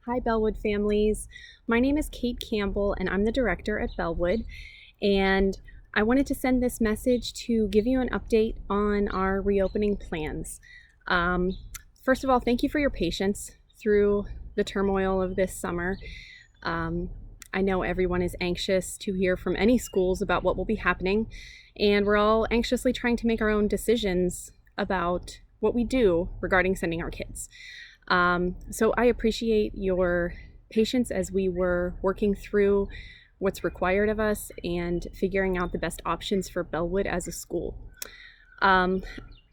Hi, Bellwood families. My name is Kate Campbell, and I'm the director at Bellwood. And I wanted to send this message to give you an update on our reopening plans. Um, First of all, thank you for your patience through the turmoil of this summer. Um, I know everyone is anxious to hear from any schools about what will be happening, and we're all anxiously trying to make our own decisions about what we do regarding sending our kids. So I appreciate your patience as we were working through what's required of us and figuring out the best options for Bellwood as a school. Um,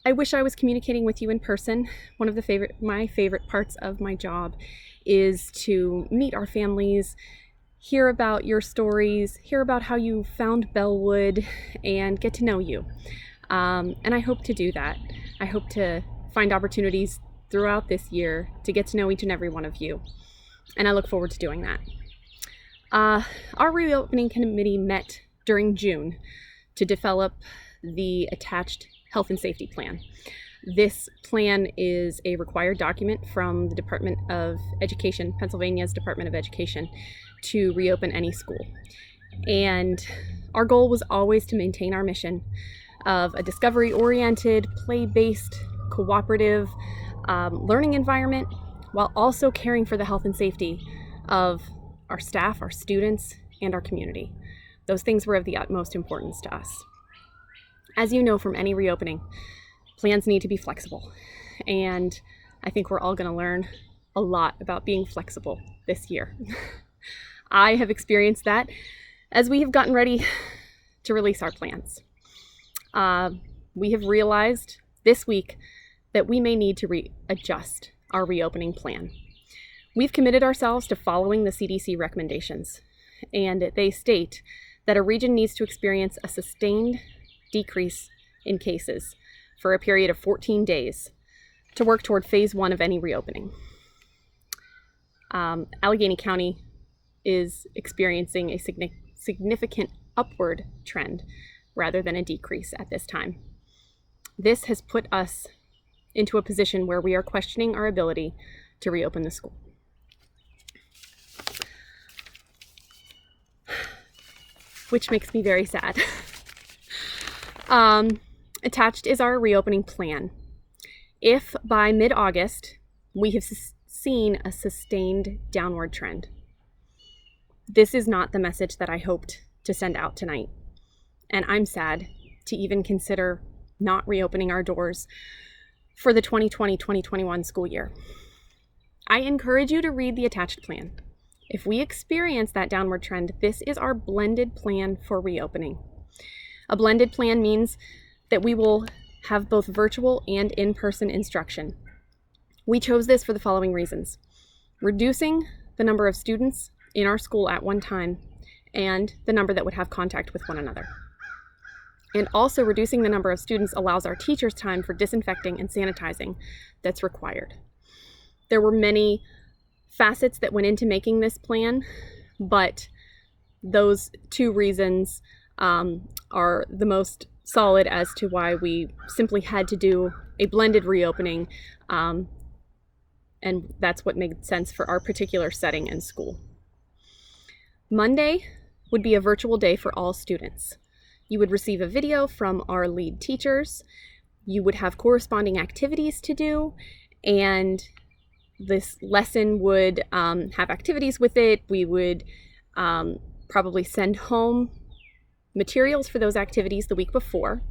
I wish I was communicating with you in person. One of my favorite parts of my job is to meet our families, hear about your stories, hear about how you found Bellwood, and get to know you. And I hope to do that. I hope to find opportunities throughout this year to get to know each and every one of you. And I look forward to doing that. Our reopening committee met during June to develop the attached health and safety plan. This plan is a required document from the Department of Education, Pennsylvania's Department of Education, to reopen any school. And our goal was always to maintain our mission of a discovery-oriented, play-based, cooperative learning environment, while also caring for the health and safety of our staff, our students, and our community. Those things were of the utmost importance to us. As you know from any reopening, plans need to be flexible, and I think we're all going to learn a lot about being flexible this year. I have experienced that as we have gotten ready to release our plans. We have realized this week that we may need to readjust our reopening plan. We've committed ourselves to following the CDC recommendations, and they state that a region needs to experience a sustained decrease in cases for a period of 14 days to work toward phase 1 of any reopening. Allegheny County is experiencing a significant upward trend rather than a decrease at this time. This has put us into a position where we are questioning our ability to reopen the school. Which makes me very sad. Attached is our reopening plan. If by mid-August we have seen a sustained downward trend, this is not the message that I hoped to send out tonight. And I'm sad to even consider not reopening our doors for the 2020-2021 school year. I encourage you to read the attached plan. If we experience that downward trend, this is our blended plan for reopening. A blended plan means that we will have both virtual and in-person instruction. We chose this for the following reasons: reducing the number of students in our school at one time and the number that would have contact with one another. And also reducing the number of students allows our teachers time for disinfecting and sanitizing that's required. There were many facets that went into making this plan, but those two reasons are the most solid as to why we simply had to do a blended reopening, and that's what made sense for our particular setting and school. Monday would be a virtual day for all students. You would receive a video from our lead teachers. You would have corresponding activities to do, and this lesson would have activities with it. We would probably send home materials for those activities the week before,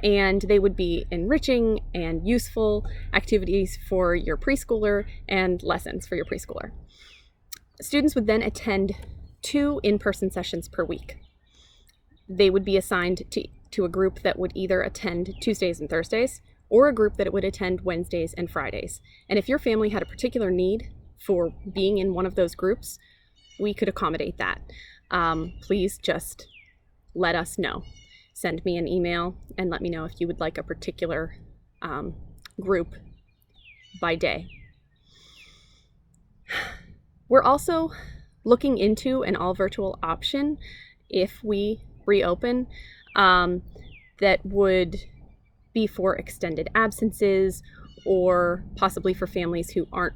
and they would be enriching and useful activities for your preschooler and lessons for your preschooler. Students would then attend 2 in-person sessions per week. They would be assigned to a group that would either attend Tuesdays and Thursdays, or a group that would attend Wednesdays and Fridays. And if your family had a particular need for being in one of those groups, we could accommodate that. Please just let us know. Send me an email and let me know if you would like a particular group by day. We're also looking into an all-virtual option if we reopen that would be for extended absences or possibly for families who aren't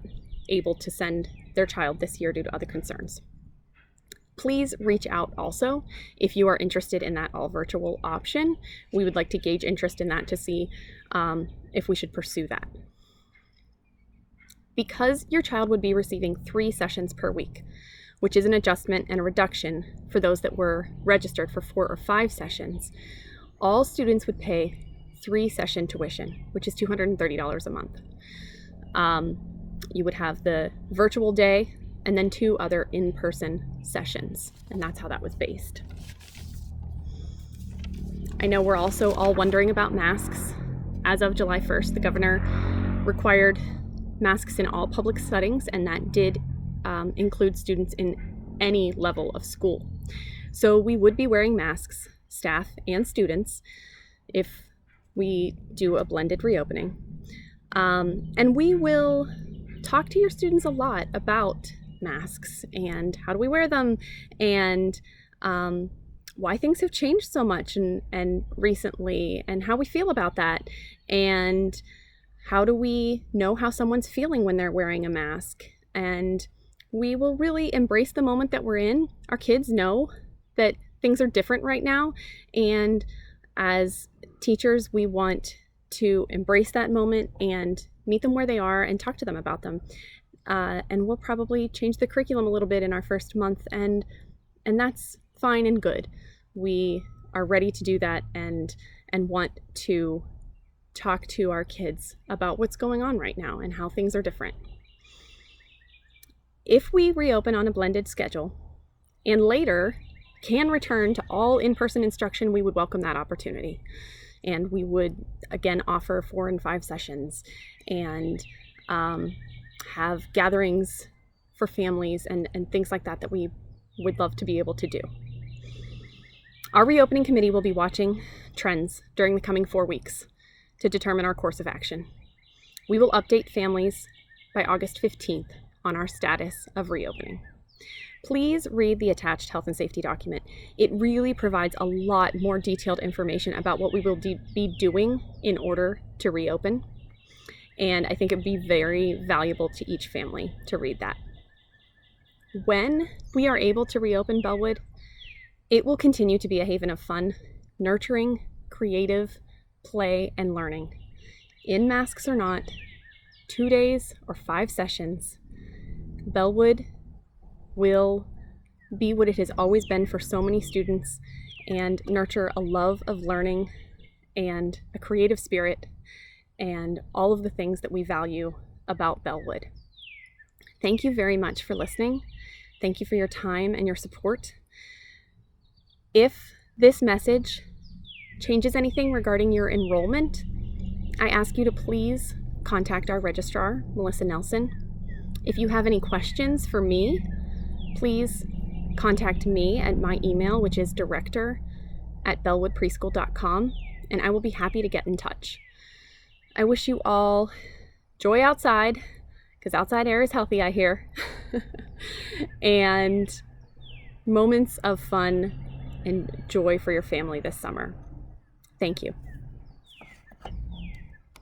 able to send their child this year due to other concerns. Please reach out also if you are interested in that all virtual option. We would like to gauge interest in that to see if we should pursue that. Because your child would be receiving 3 sessions per week, which is an adjustment and a reduction for those that were registered for 4 or 5 sessions, all students would pay 3-session tuition, which is $230 a month. You would have the virtual day and then 2 other in-person sessions, and that's how that was based. I know we're also all wondering about masks. As of July 1st, the governor required masks in all public settings, and that did include students in any level of school. So we would be wearing masks, staff and students, if we do a blended reopening. And we will talk to your students a lot about masks and how do we wear them, and why things have changed so much and recently, and how we feel about that, and how do we know how someone's feeling when they're wearing a mask. And we will really embrace the moment that we're in. Our kids know that things are different right now, and as teachers, we want to embrace that moment and meet them where they are and talk to them about them. And we'll probably change the curriculum a little bit in our first month, and that's fine and good. We are ready to do that and want to talk to our kids about what's going on right now and how things are different. If we reopen on a blended schedule and later can return to all in-person instruction, we would welcome that opportunity. And we would, again, offer 4 and 5 sessions and have gatherings for families and things like that we would love to be able to do. Our reopening committee will be watching trends during the coming 4 weeks to determine our course of action. We will update families by August 15th on our status of reopening. Please read the attached health and safety document. It really provides a lot more detailed information about what we will be doing in order to reopen. And I think it would be very valuable to each family to read that. When we are able to reopen Bellwood, it will continue to be a haven of fun, nurturing, creative play, and learning. In masks or not, 2 days or 5 sessions, Bellwood will be what it has always been for so many students and nurture a love of learning and a creative spirit and all of the things that we value about Bellwood. Thank you very much for listening. Thank you for your time and your support. If this message changes anything regarding your enrollment, I ask you to please contact our registrar, Melissa Nelson. If you have any questions for me, please contact me at my email, which is director@bellwoodpreschool.com, and I will be happy to get in touch. I wish you all joy outside, because outside air is healthy, I hear, and moments of fun and joy for your family this summer. Thank you.